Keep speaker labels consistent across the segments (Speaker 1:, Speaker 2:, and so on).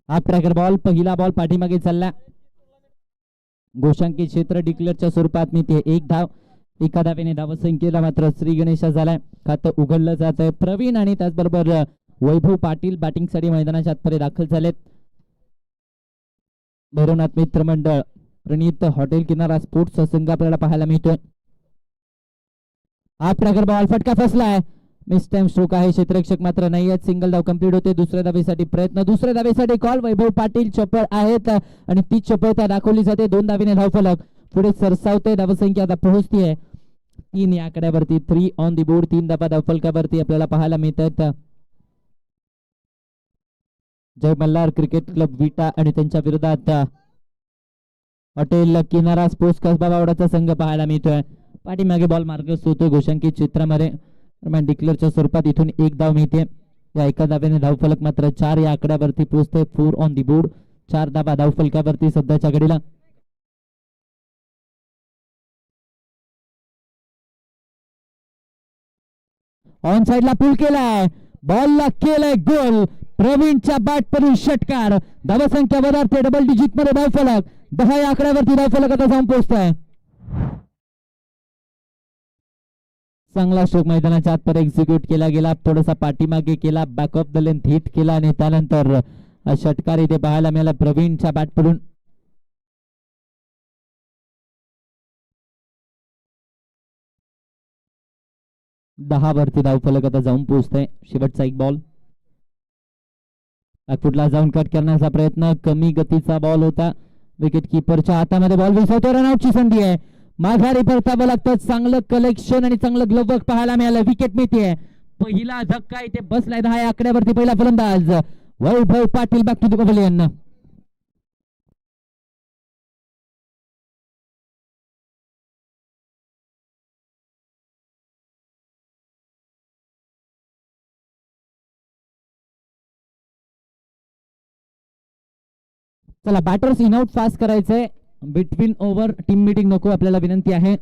Speaker 1: Half tracker ball, पहिला ball पाठीमागे चालला. गोशांकी क्षेत्र डिक्लेअरच्या स्वरूपात मिळते 1 धाव. एका धावेने धावसंख्येला मात्र श्री गणेशा झालाय. खातं उघडलं जात आहे. प्रवीण आणि त्याचबरोबर वैभव पाटील बॅटिंगसाठी मैदानाच्या आतमध्ये दाखल झालेत. भैरवनाथ मित्र मंडळ प्रणित हॉटेल किनारा स्पोर्ट्स संघ आपल्याला पाहायला मिळतोय. हाफ ट्रॅकर बॉल, फटका फसलाय. मिस टाइम स्ट्रोक आहे. क्षेत्ररक्षक मात्र नाही आहेत. सिंगल धाव कंप्लीट होते. दुसऱ्या धावेसाठी प्रयत्न, दुसऱ्या धावेसाठी कॉल. वैभव पाटील चपळ आहेत आणि ती चपळता दाखवली जाते. 2 धावेने धावफलक पुढे सरसावते. धावसंख्या आता पोहोचतीये 3 या आकड्यावरती. 3 ऑन दी बोर्ड. 3 धावा धावफलकावरती आपल्याला पाहायला मिळतात. जय मल्हार क्रिकेट क्लब विटा आणि त्यांच्या विरोधात हॉटेल किनारा स्पोर्ट्स कसबा बावडाचा संघ पाहायला मिळतोय. पाठीमागे बॉल मार्गस्थ होतोय गोशांकित क्षेत्रामध्ये. डिक्लेअरच्या स्वरूपात इथून 1 धाव मिळते. या एका धावेने धावफलक मात्र 4 या आकड्यावरती पोहोचते. 4 ऑन दी बोर्ड. 4 धावा धावफलकावरती सध्याच्या घडीला. ऑन साइडला पुल केलाय. बॉलला केलाय गोल. प्रवीणच्या बॅट पडून षटकार. धावसंख्या वधारते. डबल डिजिट मध्ये धावफलक. 10 या आकड्यावरती धावफलक आता जाऊन पोहोचतोय. चांगला स्ट्रोक मैदानाच्या आत एक्झिक्यूट केला गेला. थोडासा पाठीमागे केला. Back of the length hit केला आणि त्यानंतर षटकार इथे पाहायला मिळाला प्रवीणच्या बॅट पडून. दहा वरती धावफलक आता जाऊन पोहोचतोय. शेवटचा एक बॉल बॅकफुटला जाऊन कट करण्याचा प्रयत्न. कमी गतीचा बॉल होता. विकेट किपरच्या हातामध्ये बॉल विसरतो. रनआउटची संधी आहे. माघारी परतावं लागतं. चांगलं कलेक्शन आणि चांगलं ग्लोव वर्क पाहायला मिळालं. विकेट मिळते. पहिला धक्का इथे बसलाय 10 आकड्यावरती. पहिला फलंदाज Vaibhav Patil. Back to the pavilion. चला बॅटर्स इन आउट फास्ट करायचंय. बिटवीन ओव्हर टीम मीटिंग नको आपल्याला विनंती आहे.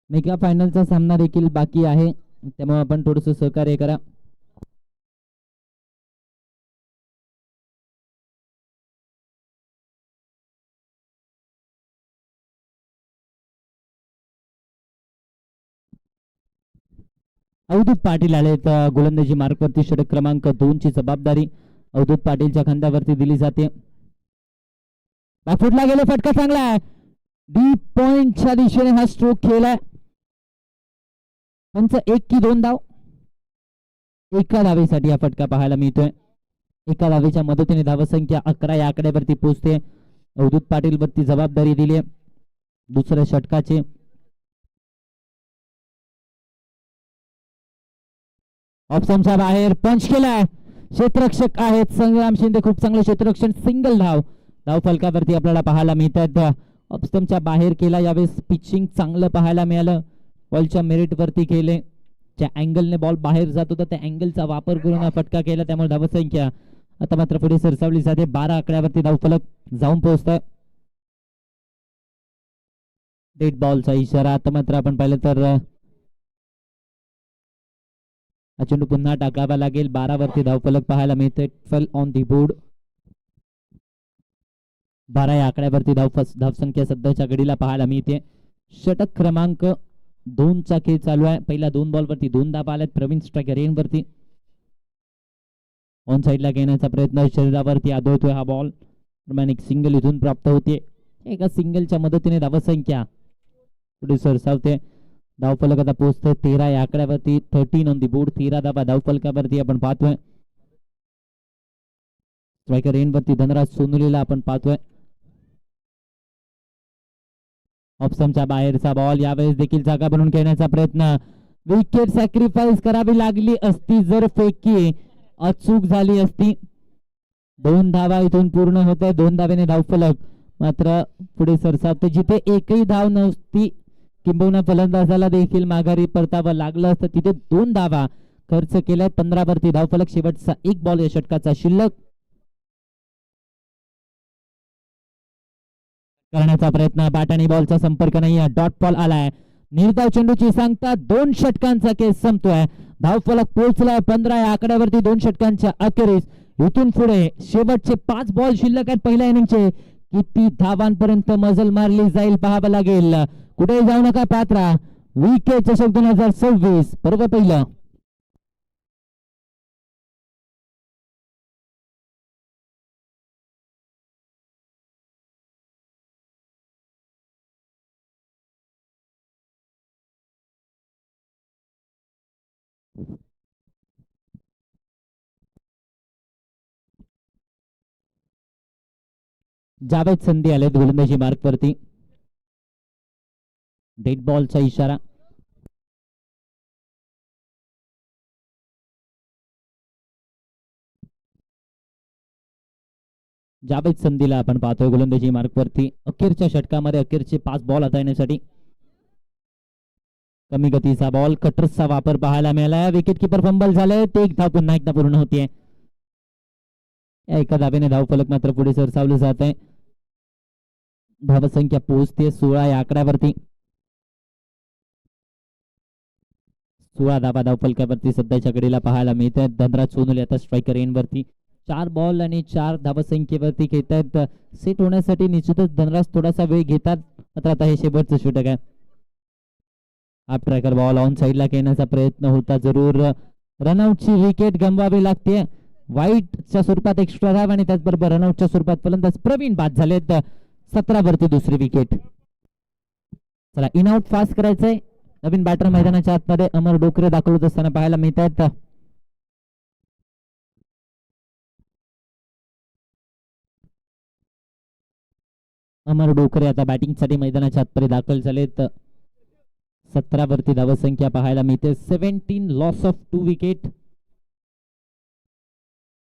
Speaker 1: मेगा फायनलचा सामना देखील बाकी आहे त्यामुळे आपण थोडस सहकार्य करा. अवधूत पाटील आलेत गोलंदाजी मार्कवरती. षटक क्रमांक 2 ची जबाबदारी अवधूत पाटीलच्या खांद्यावरती दिली जाते. बॅकफुटला गेले. फटका चांगला आहे. डीप पॉइंटच्या दिशेने हा स्ट्रोक खेळलाय. त्यांचं 1 की 2 धाव. एका धावेसाठी हा फटका पाहायला मिळतोय. एका धावेच्या मदतीने धावसंख्या 11 या आकड्यावरती पोहोचते. अवधूत पाटील वरती जबाबदारी दिली आहे दुसऱ्या षटकाची. ऑप्शनच्या बाहेर पंच केलाय. क्षेत्ररक्षक आहेत संग्राम शिंदे. खूप चांगलं क्षेत्ररक्षण. सिंगल धाव धावफलकावरती आपल्याला पाहायला मिळतात. ऑप्शनच्या बाहेर केला. यावेळेस पिचिंग चांगलं पाहायला मिळालं. बॉलच्या मेरिट वरती केले. ज्या अँगलने बॉल बाहेर जात होता त्या अँगलचा वापर करून हा फटका केला. त्यामुळे धावसंख्या आता मात्र पुढे सरसावली जाते. 12 आकड्यावरती धावफलक जाऊन पोहोचतोय. डेड बॉलचा इशारा. आता मात्र आपण पाहिलं तर हा चेंडू पुन्हा टाकावा लागेल. 12 वरती धावफलक पाहायला मिळते. 12 ऑन दी बोर्ड. 12 या आकड्यावरती धावसंख्या सध्याच्या घडीला पाहायला मिळते. षटक क्रमांक 2 चा खेळ चालू आहे. पहिल्या 2 बॉल वरती 2 धावा आल्यात. प्रवीण स्ट्रायकर रेन वरती. ऑन साइडला घेण्याचा प्रयत्न शरीरावरती आदळतोय हा बॉल. एक सिंगल इथून प्राप्त होते. एका सिंगलच्या मदतीने धावसंख्या पुढे सरसावते. धावफलक आता पोहोचतोय 13 या आकड्यावरती. 13 ऑन दी बोर्ड. 13 धावा धावफलकावरती आपण पाहतोय. स्ट्रायकर रेन वरती धनराज सोनुलीला आपण पाहतोय. ऑप्शनच्या बाहेरचा बॉल. यावेळेस देखील जागा बनवून खेळण्याचा प्रयत्न. विकेट सॅक्रिफाईस करावी लागली असती जर फेकी अचूक झाली असती. 2 धावा इथून पूर्ण होते. 2 धावेने धावफलक मात्र पुढे सरसावते. जिथे एकही धाव नव्हती किंबहुना फलंदाजाला देखील माघारी परतावं लागलं असतं तिथे 2 धावा खर्च केलाय. 15 वरती धावफलक. शेवटचा 1 बॉल या षटकाचा शिल्लक. करण्याचा प्रयत्न. बॅट आणि बॉलचा संपर्क नाही. डॉट बॉल आलाय. निर्धाव चेंडूची सांगता 2 षटकांचा केस संपतोय. धावफलक पोहोचलाय 15 या आकड्यावरती 2 षटकांच्या अखेरीस. इथून पुढे शेवटचे 5 बॉल शिल्लक आहेत पहिल्या इनिंगचे. किती धावांपर्यंत मजल मारली जाईल पाहावं लागेल. कुठे जाऊ नका पात्रा. विकेट चषक 2026 पर्व पहिलं. जावेद संधी आले गोलंदाजी मार्क वरती. डेड बॉलचा इशारा. जावेद संधीला आपण पाहतोय गोलंदाजी मार्क वरती. अखेरच्या षटकामध्ये अखेरचे 5 बॉल हाताळण्यासाठी. कमी गतीचा बॉल, कटर्सचा वापर पाहायला मिळाला. विकेट किपर फंबल झाले. ते एक धाव पुन्हा एकदा पूर्ण होतीये. एका धावेने धावफलक मात्र पुढे सरसावलं जात आहे. धावसंख्या पोहोचते 16 या आकड्यावरती. 16 धावा धावफलकावरती सध्याच्या घडीला पाहायला मिळत आहेत. धनराज सोनवणे आता स्ट्रायकर एंड वरती. 4 बॉल आणि 4 धावसंख्येवरती खेळत आहेत. सेट होण्यासाठी निश्चितच धनराज थोडासा वेळ घेतात. मात्र आता हे शेवटचं षटक आहे. हाफ ट्रॅकर बॉल ऑन साईडला खेळण्याचा प्रयत्न होता. जरूर रनआउटची विकेट गमवावी लागते. वाईटच्या स्वरूपात एक्स्ट्रा धाव आणि त्याचबरोबर रनआउटच्या स्वरूपात फलंदाज प्रवीण बाद झालेत. 17 वरती दुसरी विकेट. चला इन आउट फास्ट करायचंय. नवीन बॅटर मैदानाच्या आतमध्ये अमर डोकरे दाखल होत असताना पाहायला मिळत आहेत. अमर डोकरे आता बॅटिंगसाठी मैदानाच्या आतमध्ये दाखल झालेत. 17 वरती धावसंख्या पाहायला मिळते. 17 लॉस ऑफ 2 विकेट.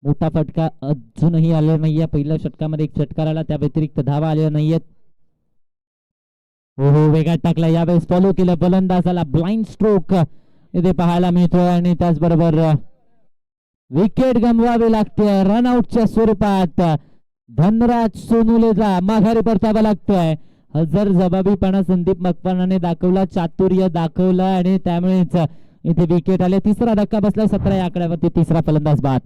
Speaker 1: मोठा फटका अजूनही आलेला नाहीये. पहिल्या षटकामध्ये एक षटकार आला, त्या व्यतिरिक्त धावा आलेल्या नाहीयेत. हो हो वेगात टाकला. यावेळेस फॉलो केलं फलंदाजाला. ब्लाइंड स्ट्रोक इथे पाहायला मिळतोय आणि त्याचबरोबर विकेट गमवावी लागते. रनआउटच्या स्वरूपात धनराज सोनुलेला माघारी परतावा लागतोय. हजर जबाबीपणा संदीप मकवानाने दाखवला, चातुर्य दाखवलं आणि त्यामुळेच इथे विकेट आले. तिसरा धक्का बसला 17 या आकड्यावरती. तिसरा फलंदाज बाद.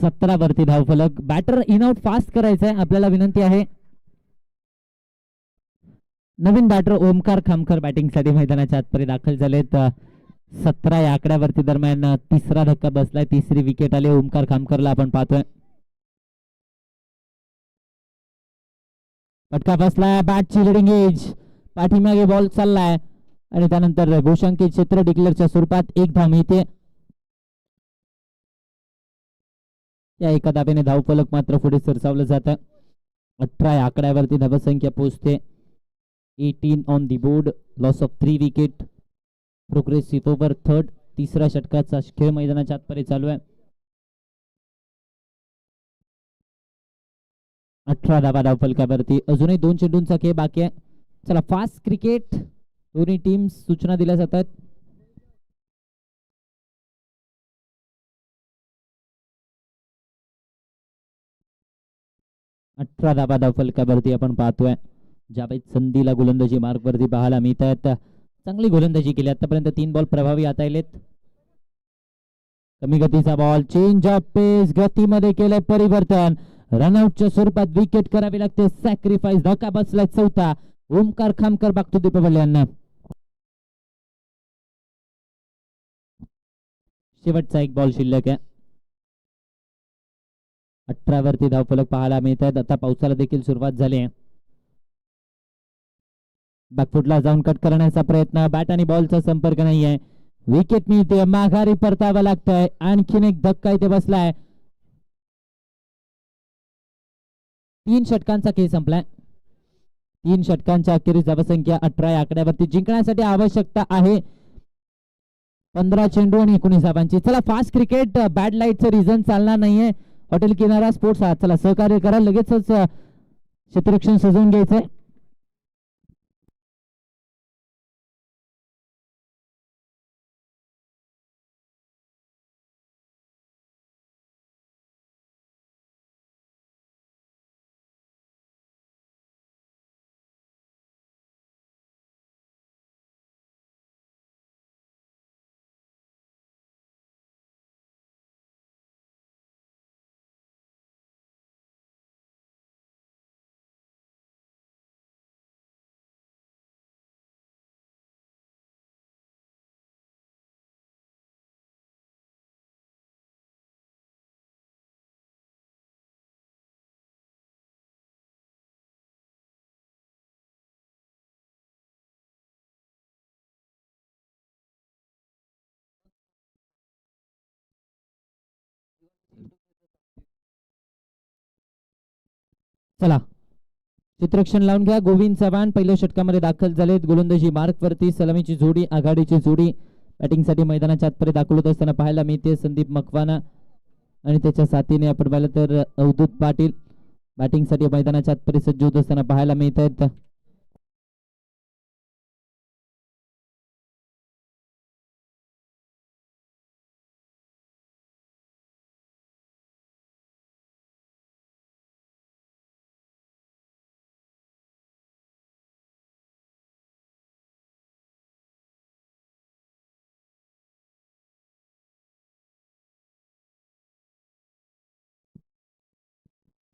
Speaker 1: सतरा वरती धावफलक. बॅटर इन आउट फास्ट करायचंय. आपल्याला विनंती आहे. नवीन बॅटर ओमकार खामकर बॅटिंगसाठी मैदानाच्या आतपर्यंत दाखल झालेत. 17 या आकड्यावरती दरम्यान तिसरा धक्का बसलाय. तिसरी विकेट आली ओमकार खामकरला. आपण पाहतोय फटका बसलाय. बॅटची लिडिंग एज. पाठीमागे बॉल चाललाय आणि त्यानंतर घोषांकित क्षेत्र डिक्लेअरच्या स्वरूपात एक धाव मिळते. या एका धावेने धावफलक मात्र पुढे सरसावलं जातं. 18 या आकड्यावरती धावसंख्या पोहोचते. 18 on the board. Loss of 3 wicket. Progressive over third. तिसऱ्या षटकाचा खेळ मैदानाच्या आतपर्यंत चालू आहे. 18 धावा धावफलकावरती. अजूनही 2 चेंडूंचा खेळ बाकी आहे. चला फास्ट क्रिकेट. दोन्ही टीम सूचना दिल्या जातात. 18 धावा धावफलकावरती आपण पाहतोय. जावेद संधीला गोलंदाजी मार्गवरती पाहायला मिळत आहेत. चांगली गोलंदाजी केली आतापर्यंत. 3 बॉल प्रभावी हाताळलेत. कमी गतीचा बॉल. चेंज ऑफ पेस. गतीमध्ये केलंय परिवर्तन. रनआउटच्या स्वरूपात विकेट करावी लागते. सॅक्रिफाईस. धक्का बसलाय 4था. ओमकार खामकर बघतो दीपवले यांना. शेवटचा एक बॉल शिल्लक आहे. 18 वरती धावफलक पाहायला मिळत आहेत. आता पावसाला देखील सुरुवात झाली आहे. बॅकफुटला जाऊन कट करण्याचा प्रयत्न. बॅट आणि बॉलचा संपर्क नाहीये. विकेट मिळते. माघारी परतावा लागतोय. आणखीन एक धक्का इथे बसलाय. 3 षटकांचा खेळ संपलाय. 3 षटकांच्या अखेरीस धावसंख्या 18 या आकड्यावरती. जिंकण्यासाठी आवश्यकता आहे 15 चेंडू आणि 19 धावांची. चला फास्ट क्रिकेट, बॅड लाईटचं रिझन चालणार नाहीये. हॉटेल किनारा स्पोर्ट्स हा चला सहकार्य करा, लगेचच क्षेत्ररक्षण सजवून घ्यायचंय. चला चित्रक्षण लावून घ्या. गोविंद चव्हाण पहिल्या षटकामध्ये दाखल झालेत. गोलंदाजी मार्क वरती सलामीची जोडी, आघाडीची जोडी बॅटिंगसाठी मैदानाच्या आतपर्यंत दाखल होत असताना पाहायला मिळते. संदीप मकवाना आणि त्याच्या साथीने आपण पाहिलं तर अवधूत पाटील बॅटिंगसाठी मैदानाच्या आतपर्यंत सज्ज होत असताना पाहायला मिळत आहेत.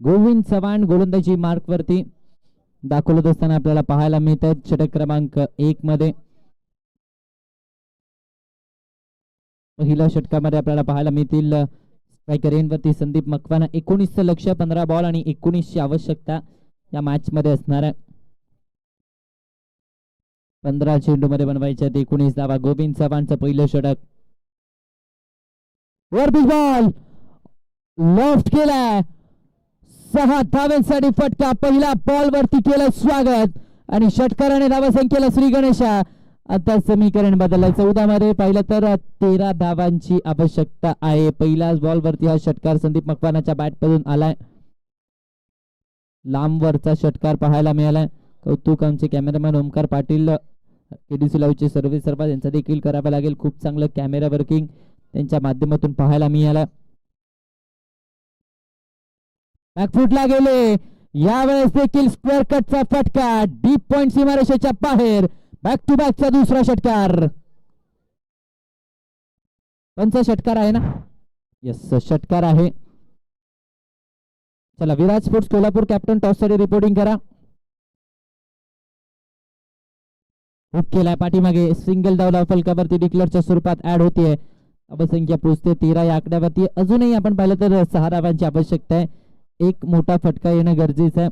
Speaker 1: गोविंद चव्हाण गोलंदाजी मार्क वरती दाखल होत असताना आपल्याला पाहायला मिळत आहेत. षटक क्रमांक 1 मध्ये पहिल्या षटकामध्ये आपल्याला पाहायला मिळतील स्ट्रायकर वरती संदीप मकवाना. 19चं लक्ष, 15 बॉल आणि 19ची आवश्यकता या मॅच मध्ये असणार आहे. 15 चेंडू मध्ये बनवायचे 19 धावा. गोविंद चव्हाणचं पहिलं षटक, वर बिग बॉल लेफ्ट केलाय, 6 धावांसाठी फटका. पहिला बॉल वरती केलं स्वागत आणि षटकाराने धावसंख्येला श्री गणेशा आता समीकरण बदललंय. 14 मध्ये पाहिलं तर 13 धावांची आवश्यकता आहे. पहिल्याच बॉल वरती हा षटकार संदीप मकवानाच्या बॅट मधून आलाय. लांबवरचा षटकार पाहायला मिळालाय. कौतुक आमचे कॅमेरामॅन ओमकार पाटील, केडीसी लाईव्हचे सर्वे सर्वा यांचा देखील करावं लागेल. खूप चांगलं कॅमेरा वर्किंग त्यांच्या माध्यमातून पाहायला मिळालं. बॅकफुटला गेले, यावेळेस देखील स्क्वेअर कटचा फटका, डीप पॉइंट सीमारेषेच्या बाहेर. बॅक टू बॅकचा दुसरा षटकार. पंच षटकार आहे ना? येस षटकार आहे. चला Viraj sports Kolhapur captain toss साठी रिपोर्टिंग करा. हुक केलाय पाठीमागे, सिंगल धाव फलकावरती डिक्लेअरच्या स्वरूपात ऍड होतीये. धावसंख्या पोहोचते 13 या आकड्यावरती. अजूनही आपण पाहिलं तर 6 धावांची आवश्यकता आहे. एक मोठा फटका येणं गरजेचं आहे.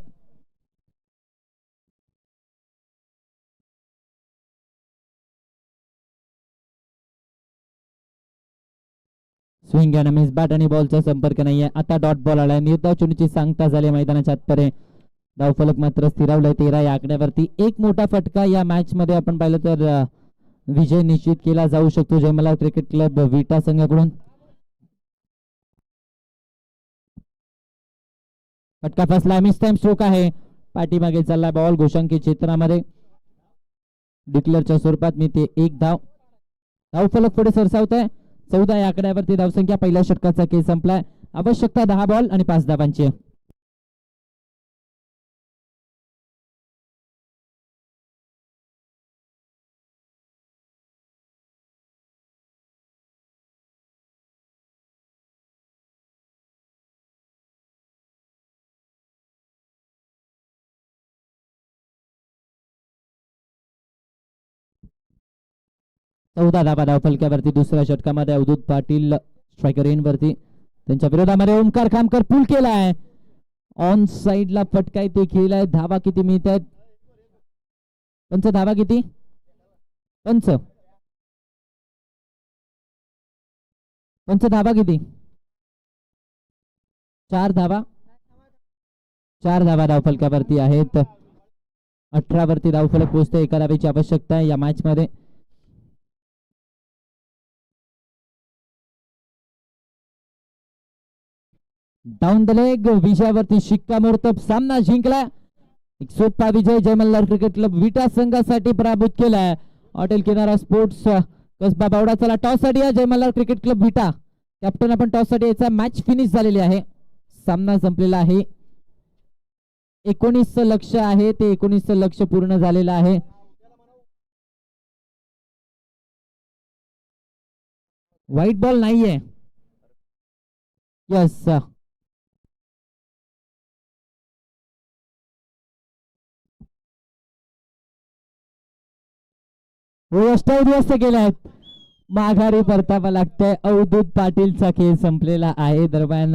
Speaker 1: स्विंग आणि मिस, बॅट आणि बॉलचा संपर्क नाहीये. आता डॉट बॉल आलाय. निर्धाव चुनीची सांगता झाली मैदानाच्या आतपर्यंत. धावफलक मात्र स्थिरावलाय 13 या आकड्यावरती. एक मोठा फटका या मॅच मध्ये आपण पाहिलं तर विजय निश्चित केला जाऊ शकतो जयमला क्रिकेट क्लब विटा संघाकडून. फटका फसला, मिस टाइम स्ट्रोक आहे. पाठीमागे चालला बॉल घोषांकी क्षेत्रामध्ये. डिक्लेअरच्या स्वरूपात मी ते 1 धाव. धावफलक पुढे सरसावत आहे. 14 या आकड्यावरती धावसंख्या. पहिल्या षटकाचा खेळ संपलाय. आवश्यकता 10 बॉल आणि 5 धावांची. चौदा धावा धावफलक्यावरती. दुसऱ्या षटकामध्ये अवधूत पाटील स्ट्रायकर वरती. त्यांच्या विरोधामध्ये ओमकार खामकर पुल केलाय. ऑन साइडला फटका ते खेळलाय. धावा किती मिळत आहेत? पंच धावा किती? पंच धावा किती? 4 धावा. 4 धावा धावफलकावरती आहेत. 18 वरती धावफलक पोहोचते. 1 धावेची आवश्यकता आहे या मॅच मध्ये. डाऊन द लेग विजयावरती शिक्कामोर्तब, सामना जिंकला. एक सोपा विजय जय मल्हार क्रिकेट क्लब विटा संघासाठी पराभूत केलाय. हॉटेल किनारा स्पोर्ट्स कसबा बावडा. चला टॉस साठी जय मल्हार क्रिकेट क्लब विटा. कॅप्टन आपण टॉस साठी याचा मॅच फिनिश झालेली आहे. सामना संपलेला आहे. 19 लक्ष आहे ते 19 लक्ष पूर्ण झालेलं आहे. व्हाईट बॉल नाहीये. यस उद्ध्वस्त केले आहेत. माघारी परतावा लागतंय. अवधूत पाटीलचा खेळ संपलेला आहे. दरम्यान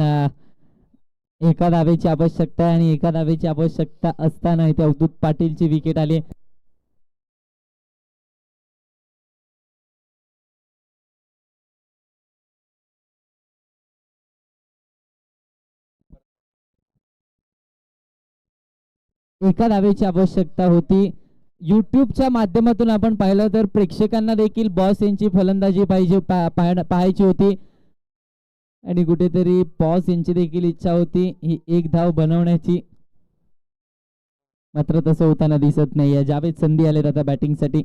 Speaker 1: एका धावेची आवश्यकता आहे आणि एका धावेची आवश्यकता असताना इथे अवधूत पाटीलची विकेट आली. एका धावेची आवश्यकता होती. युट्यूबच्या माध्यमातून आपण पाहिलं तर प्रेक्षकांना देखील बॉस यांची फलंदाजी पाहायची होती आणि कुठेतरी बॉस यांची देखील इच्छा होती ही एक धाव बनवण्याची. मात्र तसं होताना दिसत नाहीये. जावेद संधी आले आता बॅटिंगसाठी.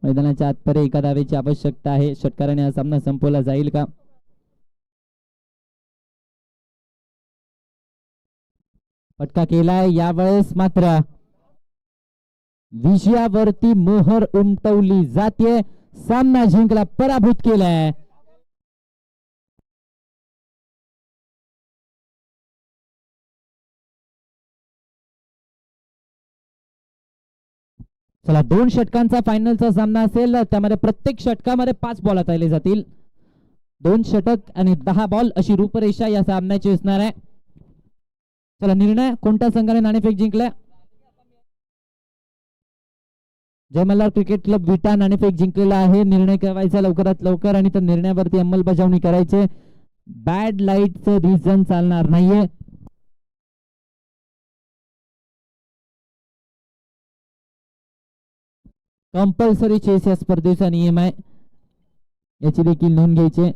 Speaker 1: मैदानाच्या आतपर्यंत एका धावेची आवश्यकता आहे. षटकाराने हा सामना संपवला जाईल का? फटका केलाय. यावेळेस मात्र विजयावरती मोहर उमटवली जाते. सामना जिंकला, पराभूत केलाय. चला 2 षटकांचा फायनलचा सामना असेल. त्यामध्ये प्रत्येक षटकामध्ये 5 बॉल हाताळले जातील. 2 षटक आणि 10 बॉल अशी रूपरेषा या सामन्याची असणार आहे. चला निर्णय कोणत्या संघाने नाणेफेक जिंकलाय? जय मल्हार क्रिकेट क्लब विटा नाणेफेक जिंकलेला आहे. निर्णय करायचा लवकरात लवकर आणि त्या निर्णयावरती अंमलबजावणी करायचे. बॅड लाईटचं रिझन चालणार नाहीये. कंपल्सरी चेस या स्पर्धेचा नियम आहे, याची देखील नोंद घ्यायची.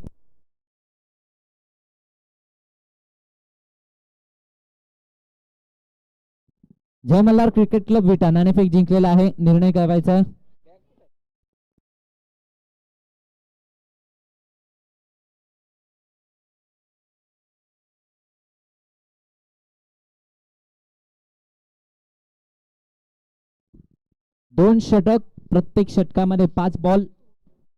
Speaker 1: जय मल्हार क्रिकेट क्लब विटा नाणेफेक जिंकलेला आहे. निर्णय करायचा. दोन षटक, प्रत्येक षटकामध्ये 5 बॉल